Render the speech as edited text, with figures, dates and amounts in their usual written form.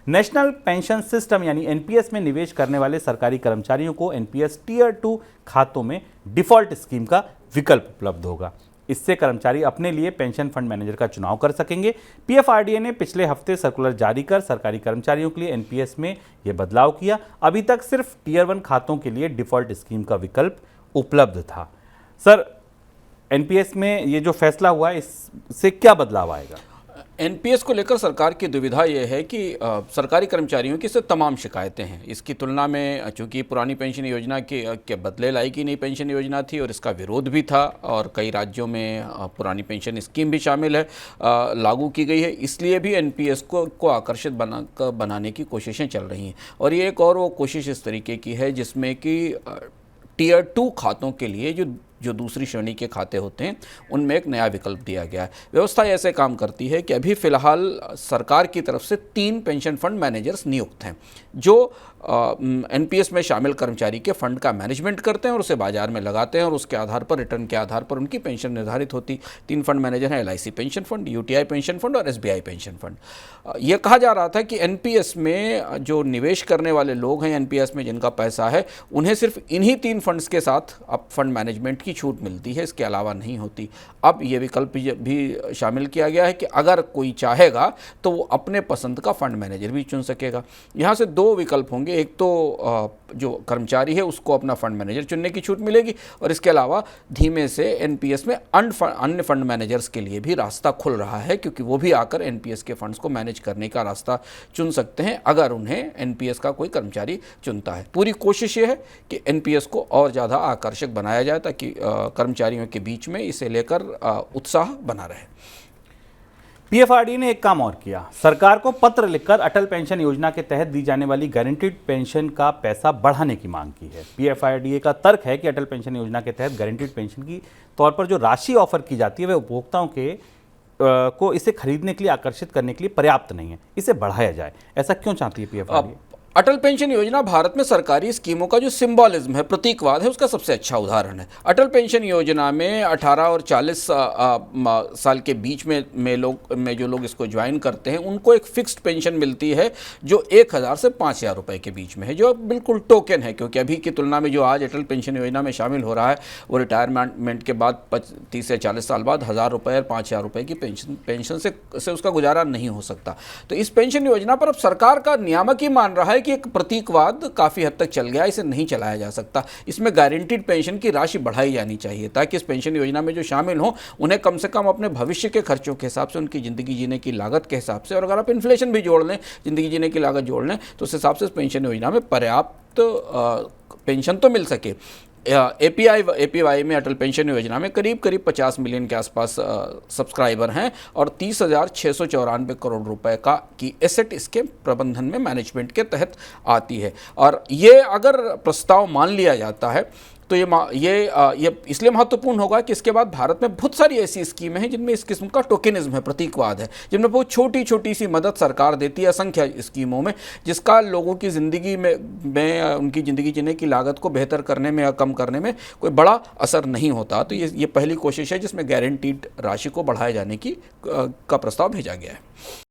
National pension system यानी NPS में निवेश करने वाले सरकारी कर्मचारियों को एनपीएस टियर 2 खातों में डिफॉल्ट स्कीम का विकल्प उपलब्ध होगा। इससे कर्मचारी अपने लिए पेंशन फंड मैनेजर का चुनाव कर सकेंगे। पीएफआरडीए ने पिछले हफ्ते सर्कुलर जारी कर सरकारी कर्मचारियों के लिए एनपीएस में यह बदलाव किया। अभी तक सिर्फ टियर 1 खातों के लिए डिफॉल्ट स्कीम का विकल्प उपलब्ध था। सर, एनपीएस में ये जो फैसला हुआ है इससे क्या बदलाव आएगा? एनपीएस को लेकर सरकार की दुविधा यह है कि सरकारी कर्मचारियों की से तमाम शिकायतें हैं। इसकी तुलना में चूंकि पुरानी पेंशन योजना के बदले लाई की नई पेंशन योजना थी और इसका विरोध भी था और कई राज्यों में पुरानी पेंशन स्कीम भी शामिल है, लागू की गई है, इसलिए भी एनपीएस को आकर्षित बनाने की कोशिशें चल रही हैं। और ये एक और वो कोशिश इस तरीके की है जिसमें कि टियर 2 खातों के लिए जो दूसरी श्रेणी के खाते होते हैं उनमें एक नया विकल्प दिया गया है। व्यवस्था ऐसे काम करती है कि अभी फ़िलहाल सरकार की तरफ से 3 पेंशन फंड मैनेजर्स नियुक्त हैं जो एनपीएस में शामिल कर्मचारी के फंड का मैनेजमेंट करते हैं और उसे बाजार में लगाते हैं और उसके आधार पर, रिटर्न के आधार पर उनकी पेंशन निर्धारित होती। 3 फंड मैनेजर हैं, LIC pension fund, UTI pension fund और एसबीआई पेंशन फंड। यह कहा जा रहा था कि एनपीएस में जो निवेश करने वाले लोग हैं, एनपीएस में जिनका पैसा है, उन्हें सिर्फ इन्हीं 3 फंड्स के साथ अब फंड मैनेजमेंट की छूट मिलती है, इसके अलावा नहीं होती। अब ये विकल्प भी शामिल किया गया है कि अगर कोई चाहेगा तो वो अपने पसंद का फंड मैनेजर भी चुन सकेगा। यहाँ से 2 विकल्प होंगे, एक तो जो कर्मचारी है उसको अपना फंड मैनेजर चुनने की छूट मिलेगी और इसके अलावा धीमे से एनपीएस में अन्य फंड मैनेजर्स के लिए भी रास्ता खुल रहा है, क्योंकि वो भी आकर एनपीएस के फंड्स को मैनेज करने का रास्ता चुन सकते हैं अगर उन्हें एनपीएस का कोई कर्मचारी चुनता है। पूरी कोशिश ये है कि एनपीएस को और ज़्यादा आकर्षक बनाया जाए ताकि कर्मचारियों के बीच में इसे लेकर उत्साह बना रहे। पीएफआरडीए ने एक काम और किया, सरकार को पत्र लिखकर अटल पेंशन योजना के तहत दी जाने वाली गारंटीड पेंशन का पैसा बढ़ाने की मांग की है। पीएफआरडीए का तर्क है कि अटल पेंशन योजना के तहत गारंटीड पेंशन की तौर पर जो राशि ऑफर की जाती है वह उपभोक्ताओं को इसे खरीदने के लिए आकर्षित करने के लिए पर्याप्त नहीं है, इसे बढ़ाया जाए। ऐसा क्यों चाहती है पीएफआरडीए? अटल पेंशन योजना भारत में सरकारी स्कीमों का जो सिंबॉलिज्म है, प्रतीकवाद है, उसका सबसे अच्छा उदाहरण है। अटल पेंशन योजना में 18 और 40 साल के बीच में जो लोग इसको ज्वाइन करते हैं उनको एक फिक्स्ड पेंशन मिलती है जो 1000 से 5000 रुपए के बीच में है, जो बिल्कुल टोकन है, क्योंकि अभी की तुलना में जो आज अटल पेंशन योजना में शामिल हो रहा है वो रिटायरमेंट के बाद 30 से 40 साल बाद 1000 रुपये और 5000 रुपये की पेंशन से उसका गुजारा नहीं हो सकता। तो इस पेंशन योजना पर अब सरकार का नियामक ही मान रहा है कि एक प्रतीकवाद काफ़ी हद तक चल गया, इसे नहीं चलाया जा सकता। इसमें गारंटीड पेंशन की राशि बढ़ाई जानी चाहिए ताकि इस पेंशन योजना में जो शामिल हों उन्हें कम से कम अपने भविष्य के खर्चों के हिसाब से, उनकी ज़िंदगी जीने की लागत के हिसाब से, और अगर आप इन्फ्लेशन भी जोड़ लें, ज़िंदगी जीने की लागत जोड़ लें, तो उस हिसाब से इस पेंशन योजना में पर्याप्त पेंशन तो मिल सके। एपीवाई में अटल पेंशन योजना में करीब 50 मिलियन के आसपास सब्सक्राइबर हैं और 30,694 करोड़ रुपए की एसेट इसके प्रबंधन में, मैनेजमेंट के तहत आती है। और ये अगर प्रस्ताव मान लिया जाता है तो ये इसलिए महत्वपूर्ण होगा कि इसके बाद भारत में बहुत सारी ऐसी स्कीमें हैं जिनमें इस किस्म का टोकनिज्म है, प्रतीकवाद है, जिनमें बहुत छोटी छोटी सी मदद सरकार देती है असंख्य स्कीमों में, जिसका लोगों की ज़िंदगी में उनकी ज़िंदगी जीने की लागत को बेहतर करने में या कम करने में कोई बड़ा असर नहीं होता। तो ये पहली कोशिश है जिसमें गारंटीड राशि को बढ़ाए जाने का प्रस्ताव भेजा गया है।